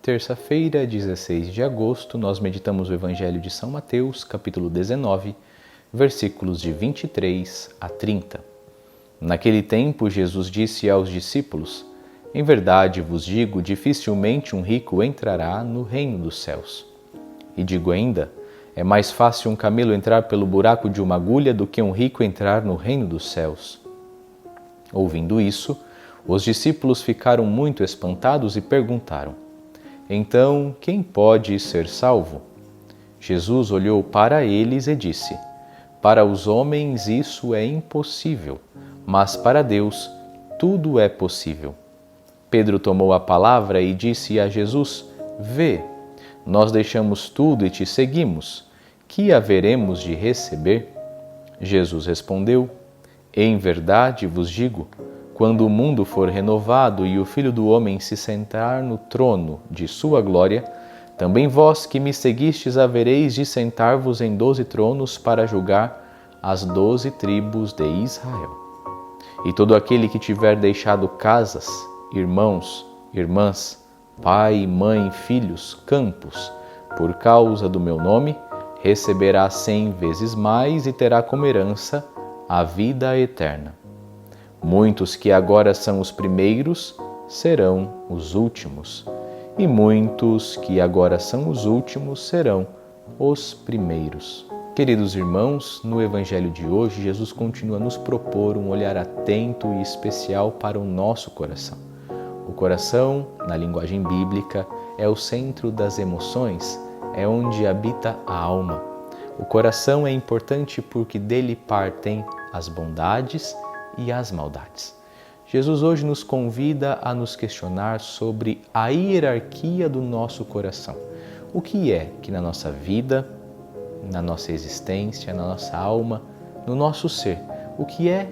Terça-feira, 16 de agosto, nós meditamos o Evangelho de São Mateus, capítulo 19, versículos de 23 a 30. Naquele tempo, Jesus disse aos discípulos: Em verdade vos digo, dificilmente um rico entrará no reino dos céus. E digo ainda, é mais fácil um camelo entrar pelo buraco de uma agulha do que um rico entrar no reino dos céus. Ouvindo isso, os discípulos ficaram muito espantados e perguntaram: Então, quem pode ser salvo? Jesus olhou para eles e disse: Para os homens isso é impossível, mas para Deus tudo é possível. Pedro tomou a palavra e disse a Jesus: Vê, nós deixamos tudo e te seguimos. Que haveremos de receber? Jesus respondeu: Em verdade vos digo, quando o mundo for renovado e o Filho do Homem se sentar no trono de sua glória, também vós que me seguistes havereis de sentar-vos em 12 tronos para julgar as 12 tribos de Israel. E todo aquele que tiver deixado casas, irmãos, irmãs, pai, mãe, filhos, campos, por causa do meu nome, receberá 100 vezes mais e terá como herança a vida eterna. Muitos que agora são os primeiros serão os últimos, e muitos que agora são os últimos serão os primeiros. Queridos irmãos, no Evangelho de hoje, Jesus continua a nos propor um olhar atento e especial para o nosso coração. O coração, na linguagem bíblica, é o centro das emoções, é onde habita a alma. O coração é importante porque dele partem as bondades e as maldades. Jesus hoje nos convida a nos questionar sobre a hierarquia do nosso coração. O que é que na nossa vida, na nossa existência, na nossa alma, no nosso ser, o que é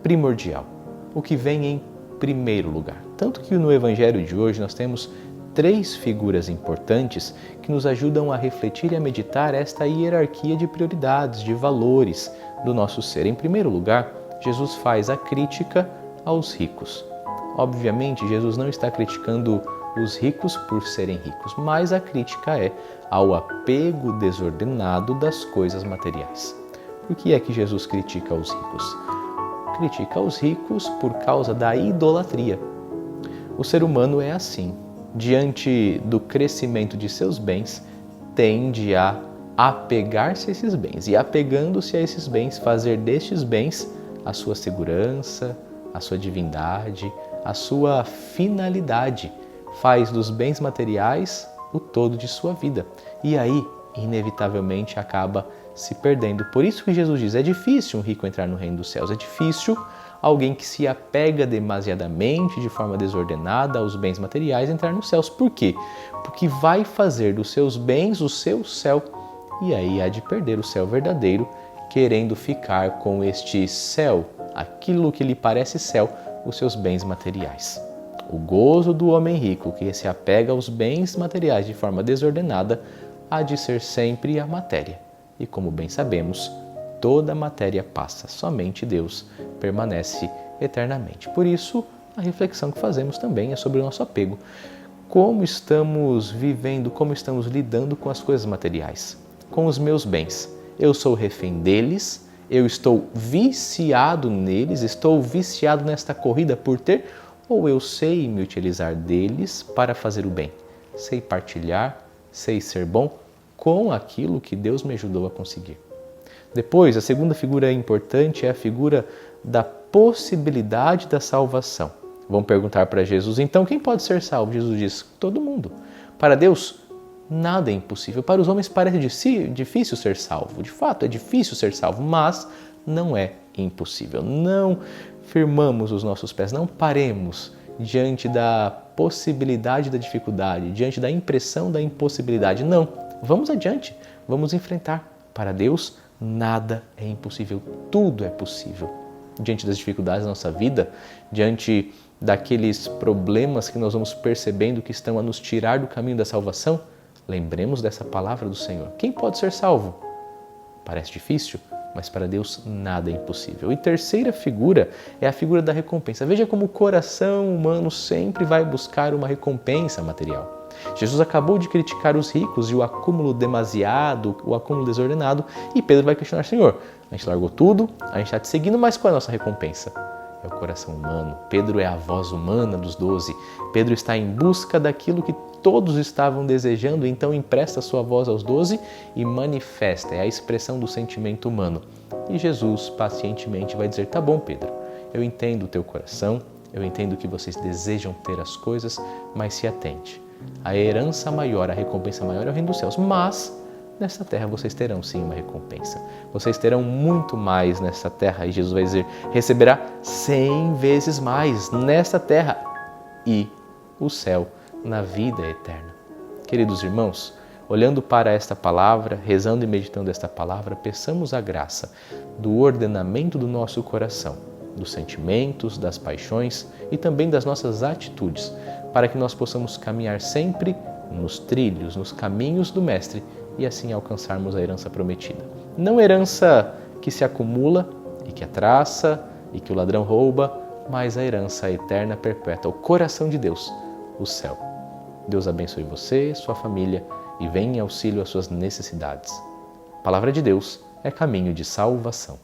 primordial, o que vem em primeiro lugar. Tanto que no Evangelho de hoje nós temos 3 figuras importantes que nos ajudam a refletir e a meditar esta hierarquia de prioridades, de valores do nosso ser. Em primeiro lugar, Jesus faz a crítica aos ricos. Obviamente, Jesus não está criticando os ricos por serem ricos, mas a crítica é ao apego desordenado das coisas materiais. Por que é que Jesus critica os ricos? Critica os ricos por causa da idolatria. O ser humano é assim. Diante do crescimento de seus bens, tende a apegar-se a esses bens e, apegando-se a esses bens, fazer destes bens a sua segurança, a sua divindade, a sua finalidade. Faz dos bens materiais o todo de sua vida. E aí, inevitavelmente, acaba se perdendo. Por isso que Jesus diz, é difícil um rico entrar no reino dos céus. É difícil alguém que se apega demasiadamente, de forma desordenada, aos bens materiais, entrar nos céus. Por quê? Porque vai fazer dos seus bens o seu céu. E aí há de perder o céu verdadeiro, querendo ficar com este céu, aquilo que lhe parece céu, os seus bens materiais. O gozo do homem rico que se apega aos bens materiais de forma desordenada há de ser sempre a matéria. E como bem sabemos, toda a matéria passa, somente Deus permanece eternamente. Por isso, a reflexão que fazemos também é sobre o nosso apego. Como estamos vivendo, como estamos lidando com as coisas materiais, com os meus bens? Eu sou refém deles, eu estou viciado neles, estou viciado nesta corrida por ter, ou eu sei me utilizar deles para fazer o bem? Sei partilhar, sei ser bom com aquilo que Deus me ajudou a conseguir. Depois, a segunda figura importante é a figura da possibilidade da salvação. Vão perguntar para Jesus, então quem pode ser salvo? Jesus diz, todo mundo. Para Deus, nada é impossível. Para os homens parece difícil ser salvo. De fato, é difícil ser salvo, mas não é impossível. Não firmamos os nossos pés, não paremos diante da possibilidade da dificuldade, diante da impressão da impossibilidade. Não, vamos adiante, vamos enfrentar. Para Deus, nada é impossível, tudo é possível. Diante das dificuldades da nossa vida, diante daqueles problemas que nós vamos percebendo que estão a nos tirar do caminho da salvação, lembremos dessa palavra do Senhor. Quem pode ser salvo? Parece difícil, mas para Deus nada é impossível. E terceira figura é a figura da recompensa. Veja como o coração humano sempre vai buscar uma recompensa material. Jesus acabou de criticar os ricos e o acúmulo demasiado, o acúmulo desordenado, e Pedro vai questionar: Senhor, a gente largou tudo, a gente está te seguindo, mas qual é a nossa recompensa? É o coração humano. Pedro é a voz humana dos 12. Pedro está em busca daquilo que todos estavam desejando, então empresta sua voz aos 12 e manifesta, é a expressão do sentimento humano. E Jesus pacientemente vai dizer: tá bom, Pedro, eu entendo o teu coração, eu entendo que vocês desejam ter as coisas, mas se atente. A herança maior, a recompensa maior é o reino dos céus, mas nesta terra vocês terão sim uma recompensa. Vocês terão muito mais nesta terra. E Jesus vai dizer: receberá 100 vezes mais nesta terra e o céu na vida eterna. Queridos irmãos, olhando para esta palavra, rezando e meditando esta palavra, peçamos a graça do ordenamento do nosso coração, dos sentimentos, das paixões e também das nossas atitudes, para que nós possamos caminhar sempre nos trilhos, nos caminhos do Mestre e assim alcançarmos a herança prometida. Não herança que se acumula e que é traça e que o ladrão rouba, mas a herança eterna perpétua, o coração de Deus, o céu. Deus abençoe você, sua família e venha em auxílio às suas necessidades. A palavra de Deus é caminho de salvação.